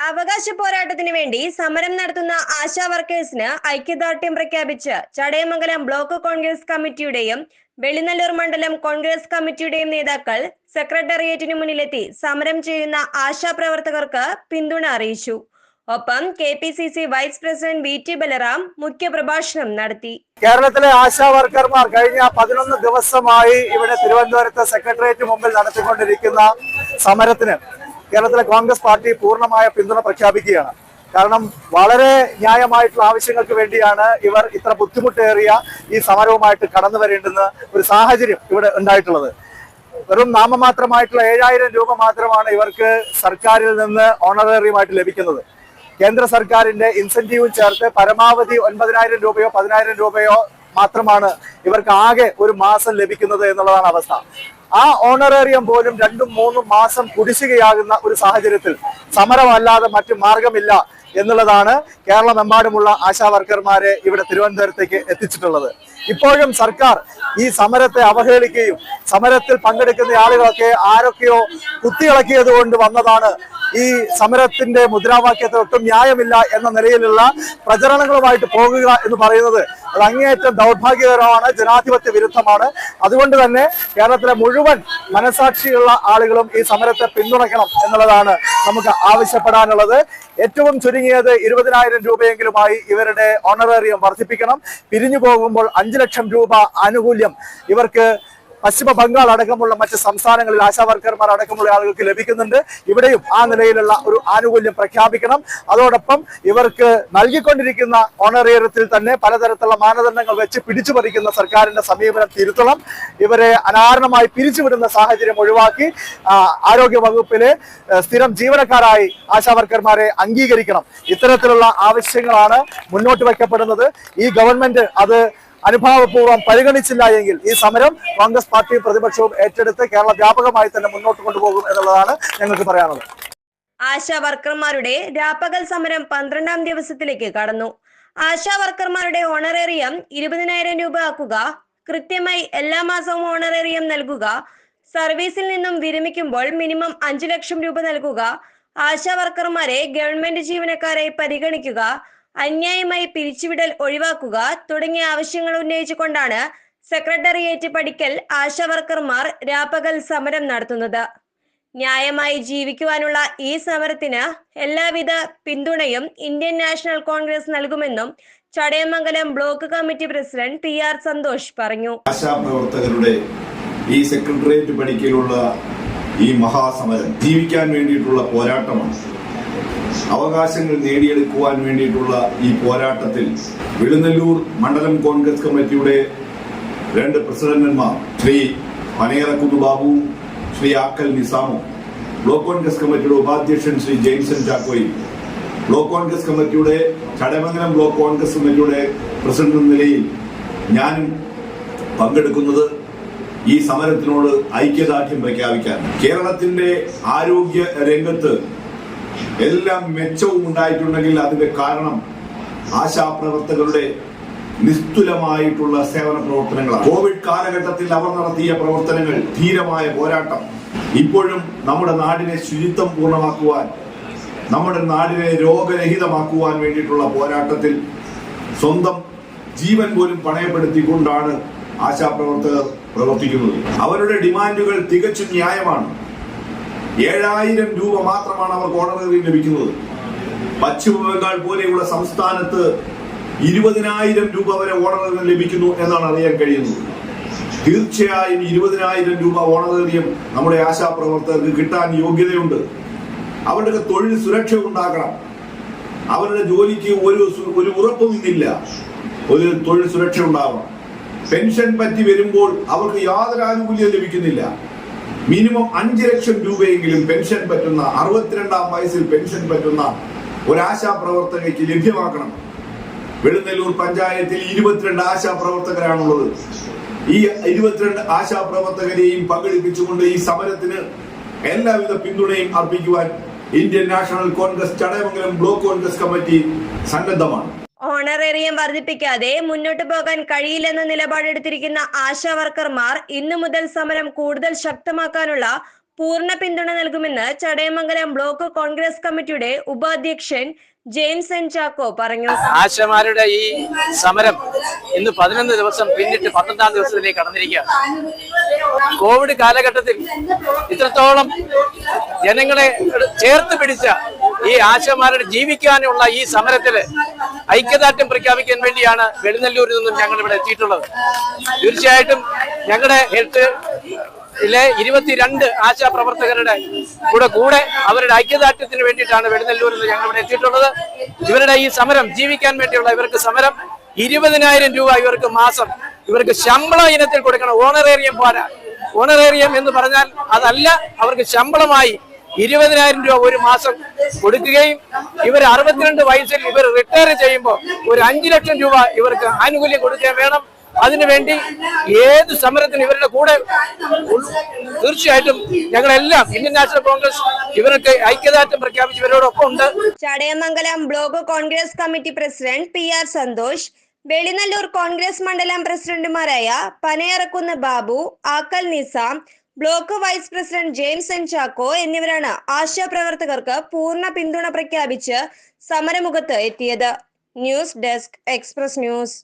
അവകാശ പോരാട്ടത്തിന് വേണ്ടി സമരം നടത്തുന്ന ആശാ വർക്കേഴ്സിന് ഐക്യദാർഢ്യം പ്രഖ്യാപിച്ച് ചടയമംഗലം ബ്ലോക്ക് കോൺഗ്രസ് കമ്മിറ്റിയുടെയും വെളിനല്ലൂർ മണ്ഡലം കോൺഗ്രസ് കമ്മിറ്റിയുടെയും നേതാക്കൾ സെക്രട്ടേറിയറ്റിനു മുന്നിലെത്തി സമരം ചെയ്യുന്ന ആശാപ്രവർത്തകർക്ക് പിന്തുണ അറിയിച്ചു. ഒപ്പം KPCC vice president VT Balaram മുഖ്യപ്രഭാഷണം നടത്തി. കേരളത്തിലെ ആശാ വർക്കർമാർ കഴിഞ്ഞ 11 ദിവസമായി ഇവിടെ തിരുവനന്തപുരത്ത് സെക്രട്ടേറിയറ്റ് മുമ്പിൽ നടത്തിക്കൊണ്ടിരിക്കുന്ന സമരത്തിന് കേരളത്തിലെ കോൺഗ്രസ് പാർട്ടി പൂർണ്ണമായ പിന്തുണ പ്രഖ്യാപിക്കുകയാണ്. കാരണം വളരെ ന്യായമായിട്ടുള്ള ആവശ്യങ്ങൾക്ക് വേണ്ടിയാണ് ഇവർ ഇത്ര ബുദ്ധിമുട്ടേറിയ ഈ സമരവുമായിട്ട് കടന്നു വരേണ്ടുന്ന ഒരു സാഹചര്യം ഇവിടെ ഉണ്ടായിട്ടുള്ളത്. വെറും നാമമാത്രമായിട്ടുള്ള 7000 രൂപ മാത്രമാണ് ഇവർക്ക് സർക്കാരിൽ നിന്ന് ഓണറേറിയമായിട്ട് ലഭിക്കുന്നത്. കേന്ദ്ര സർക്കാരിന്റെ ഇൻസെന്റീവും ചേർത്ത് പരമാവധി 9000 രൂപയോ 10000 രൂപയോ മാത്രമാണ് ഇവർക്ക് ആകെ ഒരു മാസം ലഭിക്കുന്നത് എന്നുള്ളതാണ് അവസ്ഥ. ആ ഓണറേറിയം പോലും 2-3 മാസം കുടിശ്ശികയാകുന്ന ഒരു സാഹചര്യത്തിൽ സമരമല്ലാതെ മറ്റു മാർഗമില്ല എന്നുള്ളതാണ് കേരളമെമ്പാടുമുള്ള ആശാ വർക്കർമാരെ ഇവിടെ തിരുവനന്തപുരത്തേക്ക് എത്തിച്ചിട്ടുള്ളത്. ഇപ്പോഴും സർക്കാർ ഈ സമരത്തെ അവഹേളിക്കുകയും സമരത്തിൽ പങ്കെടുക്കുന്ന ആളുകളൊക്കെ ആരൊക്കെയോ കുത്തിയിളക്കിയത് കൊണ്ട് വന്നതാണ്, ഈ സമരത്തിന്റെ മുദ്രാവാക്യത്തിൽ ഒട്ടും ന്യായമില്ല എന്ന നിലയിലുള്ള പ്രചരണങ്ങളുമായിട്ട് പോകുക എന്ന് പറയുന്നത് അത് അങ്ങേയറ്റം ദൗർഭാഗ്യകരമാണ്, ജനാധിപത്യ വിരുദ്ധമാണ്. അതുകൊണ്ട് തന്നെ കേരളത്തിലെ മുഴുവൻ മനസാക്ഷിയുള്ള ആളുകളും ഈ സമരത്തെ പിന്തുണയ്ക്കണം എന്നുള്ളതാണ് നമുക്ക് ആവശ്യപ്പെടാനുള്ളത്. ഏറ്റവും ചുരുങ്ങിയത് 20,000 രൂപയെങ്കിലുമായി ഇവരുടെ ഓണറേറിയം വർദ്ധിപ്പിക്കണം. പിരിഞ്ഞു പോകുമ്പോൾ 5 ലക്ഷം രൂപ ആനുകൂല്യം ഇവർക്ക് പശ്ചിമ ബംഗാൾ അടക്കമുള്ള മറ്റ് സംസ്ഥാനങ്ങളിൽ ആശാ വർക്കർമാർ അടക്കമുള്ള ആളുകൾക്ക് ലഭിക്കുന്നുണ്ട്. ഇവിടെയും ആ നിലയിലുള്ള ഒരു ആനുകൂല്യം പ്രഖ്യാപിക്കണം. അതോടൊപ്പം ഇവർക്ക് നൽകിക്കൊണ്ടിരിക്കുന്ന ഓണറേറിയത്തിൽ തന്നെ പലതരത്തിലുള്ള മാനദണ്ഡങ്ങൾ വെച്ച് പിടിച്ചു പറിക്കുന്ന സർക്കാരിന്റെ സമീപനം തിരുത്തണം. ഇവരെ അനാരണമായി പിരിച്ചുവിടുന്ന സാഹചര്യം ഒഴിവാക്കി ആരോഗ്യ വകുപ്പിലെ സ്ഥിരം ജീവനക്കാരായി ആശാ വർക്കർമാരെ അംഗീകരിക്കണം. ഇത്തരത്തിലുള്ള ആവശ്യങ്ങളാണ് മുന്നോട്ട് വയ്ക്കപ്പെടുന്നത്. ഈ ഗവൺമെന്റ് അത് അനുഭാവപൂർവ്വം പരിഗണിച്ചില്ല എങ്കിൽ ഈ സമരം കോൺഗ്രസ് പാർട്ടിയും പ്രതിപക്ഷവും ഏറ്റെടുത്ത് കേരള വ്യാപകമായി തന്നെ മുന്നോട്ട് കൊണ്ടുപോകും എന്നുള്ളതാണ് ഞങ്ങൾക്ക് പറയാനുള്ളത്. ആശാ വർക്കർമാരുടെ രാപ്പകൽ സമരം 12ാം ദിവസത്തിലേക്ക് കടന്നു. ആശാ വർക്കർമാരുടെ ഓണറേറിയം 20,000 രൂപ ആക്കുക, കൃത്യമായി എല്ലാ മാസവും ഓണറേറിയം നൽകുക, സർവീസിൽ നിന്നും വിരമിക്കുമ്പോൾ മിനിമം 5 ലക്ഷം രൂപ നൽകുക, ആശാ വർക്കർമാരെ ഗവൺമെന്റ് ജീവനക്കാരായി പരിഗണിക്കുക, അന്യായമായി പിരിച്ചുവിടൽ ഒഴിവാക്കുക തുടങ്ങിയ ആവശ്യങ്ങൾ ഉന്നയിച്ചുകൊണ്ടാണ് സെക്രട്ടേറിയറ്റ് പടിക്കൽ ആശാ വർക്കർമാർ രാപ്പകൽ സമരം നടത്തുന്നത്. ന്യായമായി ജീവിക്കുവാനുള്ള ഈ സമരത്തിന് എല്ലാവിധ പിന്തുണയും ഇന്ത്യൻ നാഷണൽ കോൺഗ്രസ് നൽകുമെന്നും Chadayamangalam block committee president PR Santhosh പറഞ്ഞു. ആശാപ്രവർത്തകരുടെ ഈ സെക്രട്ടേറിയറ്റ് പടിക്കലുള്ള ഈ മഹാസമരം ജീവിക്കാൻ വേണ്ടിയിട്ടുള്ള പോരാട്ടമാണ്. അവകാശങ്ങൾ നേടിയെടുക്കുവാൻ വേണ്ടിയിട്ടുള്ള ഈ പോരാട്ടത്തിൽ വെളിനല്ലൂർ മണ്ഡലം കോൺഗ്രസ് കമ്മിറ്റിയുടെ 2 പ്രസിഡന്റുമാർ ശ്രീ പനയറക്കുന്ന് ബാബുവും ശ്രീ ആക്കൽ നിസാമും, ബ്ലോക്ക് കോൺഗ്രസ് കമ്മിറ്റിയുടെ ഉപാധ്യക്ഷൻ ശ്രീ ജെയിംസൺ ചാക്കോയും, ബ്ലോക്ക് കോൺഗ്രസ് കമ്മിറ്റിയുടെ ചടയമംഗലം ബ്ലോക്ക് കോൺഗ്രസ് കമ്മിറ്റിയുടെ പ്രസിഡന്റ് എന്ന നിലയിൽ ഞാനും പങ്കെടുക്കുന്നത് ഈ സമരത്തിനോട് ഐക്യദാർഢ്യം പ്രഖ്യാപിക്കാൻ. കേരളത്തിന്റെ ആരോഗ്യ രംഗത്ത് എല്ലാം മെച്ചവും ഉണ്ടായിട്ടുണ്ടെങ്കിൽ അതിന്റെ കാരണം ആശാപ്രവർത്തകരുടെ നിസ്തുലമായിട്ടുള്ള സേവന പ്രവർത്തനങ്ങളാണ്. കോവിഡ് കാലഘട്ടത്തിൽ അവർ നടത്തിയ പ്രവർത്തനങ്ങൾ, ധീരമായ പോരാട്ടം ഇപ്പോഴും നമ്മുടെ നാടിനെ ശുചിത്വം പൂർണ്ണമാക്കുവാൻ, നമ്മുടെ നാടിനെ രോഗരഹിതമാക്കുവാൻ വേണ്ടിയിട്ടുള്ള പോരാട്ടത്തിൽ സ്വന്തം ജീവൻ പോലും പണയപ്പെടുത്തിക്കൊണ്ടാണ് ആശാപ്രവർത്തകർ പ്രവർത്തിക്കുന്നത്. അവരുടെ ഡിമാൻഡുകൾ തികച്ചും ന്യായമാണ്. 7000 രൂപ മാത്രമാണ് അവർക്ക് ഓണറേറിയം ലഭിക്കുന്നത്. പശ്ചിമ ബംഗാൾ പോലെയുള്ള സംസ്ഥാനത്ത് 20,000 രൂപ വരെ ഓണറേറിയം ലഭിക്കുന്നു എന്നാണ് അറിയാൻ കഴിയുന്നത്. തീർച്ചയായും 20,000 രൂപ ഓണറേറിയം നമ്മുടെ ആശാപ്രവർത്തകർക്ക് കിട്ടാൻ യോഗ്യതയുണ്ട്. അവരുടെ തൊഴിൽ സുരക്ഷ ഉണ്ടാക്കണം. അവരുടെ ജോലിക്ക് ഒരു ഉറപ്പും ഇന്നില്ല. ഒരു തൊഴിൽ സുരക്ഷ ഉണ്ടാവണം. പെൻഷൻ പറ്റി വരുമ്പോൾ അവർക്ക് യാതൊരു ആനുകൂല്യം ലഭിക്കുന്നില്ല. മിനിമം 5 ലക്ഷം രൂപയെങ്കിലും പെൻഷൻ പറ്റുന്ന, 62ാം വയസ്സിൽ പെൻഷൻ പറ്റുന്ന ഒരു ആശാപ്രവർത്തകയ്ക്ക് ലഭ്യമാക്കണം. വെളിനല്ലൂർ പഞ്ചായത്തിൽ 22 ആശാപ്രവർത്തകരാണുള്ളത്. ഈ 22 ആശാപ്രവർത്തകരെയും പങ്കെടുപ്പിച്ചുകൊണ്ട് ഈ സമരത്തിന് എല്ലാവിധ പിന്തുണയും അർപ്പിക്കുവാൻ Indian national Congress Chadayamangalam block Congress committee സന്നദ്ധമാണ്. ഓണറേറിയം വർദ്ധിപ്പിക്കാതെ മുന്നോട്ടു പോകാൻ കഴിയില്ലെന്ന നിലപാടെടുത്തിരിക്കുന്ന ആശാ വർക്കർമാർ ഇന്നു മുതൽ സമരം കൂടുതൽ ശക്തമാക്കാനുള്ള പൂർണ്ണ പിന്തുണ നൽകുമെന്ന് ചടയമംഗലം ബ്ലോക്ക് കോൺഗ്രസ് കമ്മിറ്റിയുടെ ഉപാധ്യക്ഷൻ ജെയിംസ് എൻ ചാക്കോ പറഞ്ഞു. ആശമാരുടെ ഈ സമരം ഇന്ന് 11 ദിവസം പിന്നിട്ട് 12ാം ദിവസത്തിലേക്ക് കടന്നിരിക്കുകയാണ്. കോവിഡ് കാലഘട്ടത്തിൽ ഇത്രത്തോളം ജനങ്ങളെ ചേർത്ത് പിടിച്ച ഈ ആശമാരുടെ ജീവിക്കാനുള്ള ഈ സമരത്തില് ഐക്യദാർഢ്യം പ്രഖ്യാപിക്കാൻ വേണ്ടിയാണ് വെളിനല്ലൂരിൽ നിന്നും ഞങ്ങൾ ഇവിടെ എത്തിയിട്ടുള്ളത്. തീർച്ചയായിട്ടും ഞങ്ങളുടെ ഹെൽത്ത് 22 ആശാ പ്രവർത്തകരുടെ കൂടെ അവരുടെ ഐക്യദാർഢ്യത്തിന് വേണ്ടിയിട്ടാണ് വെളിനല്ലൂരിൽ ഞങ്ങൾ ഇവിടെ എത്തിയിട്ടുള്ളത്. ഇവരുടെ ഈ സമരം ജീവിക്കാൻ വേണ്ടിയുള്ള ഇവർക്ക് സമരം 20,000 രൂപ ഇവർക്ക് മാസം ഇവർക്ക് ശമ്പള ഇനത്തിൽ കൊടുക്കണം. ഓണറേറിയം പോരാ. ഓണറേറിയം എന്ന് പറഞ്ഞാൽ അതല്ല, അവർക്ക് ശമ്പളമായി 20,000 രൂപ ഒരു മാസം കൊടുക്കുകയും ഇവർ 62 വയസ്സിൽ ഇവർ റിട്ടയർ ചെയ്യുമ്പോൾ ഒരു 5 ലക്ഷം രൂപ ഇവർക്ക് ആനുകൂല്യം കൊടുക്കാൻ വേണം. അതിനുവേണ്ടി ഏത് സമരത്തിനും ഇവരുടെ കൂടെ തീർച്ചയായിട്ടും ഞങ്ങളെല്ലാം ഇന്ത്യൻ നാഷണൽ കോൺഗ്രസ് ഇവർക്ക് ഐക്യദാർഢ്യം പ്രഖ്യാപിച്ച് ഇവരോടൊപ്പം ഉണ്ട്. Chadayamangalam block Congress committee president PR Santhosh, Velinalloor Congress മണ്ഡലം പ്രസിഡന്റുമാരായ Panayarakkunnu Babu, Akkal Nizam, block vice president James N Chacko എന്നിവരാണ് ആശാപ്രവർത്തകർക്ക് പൂർണ്ണ പിന്തുണ പ്രഖ്യാപിച്ച് സമരമുഖത്ത് എത്തിയത്. News desk, express news.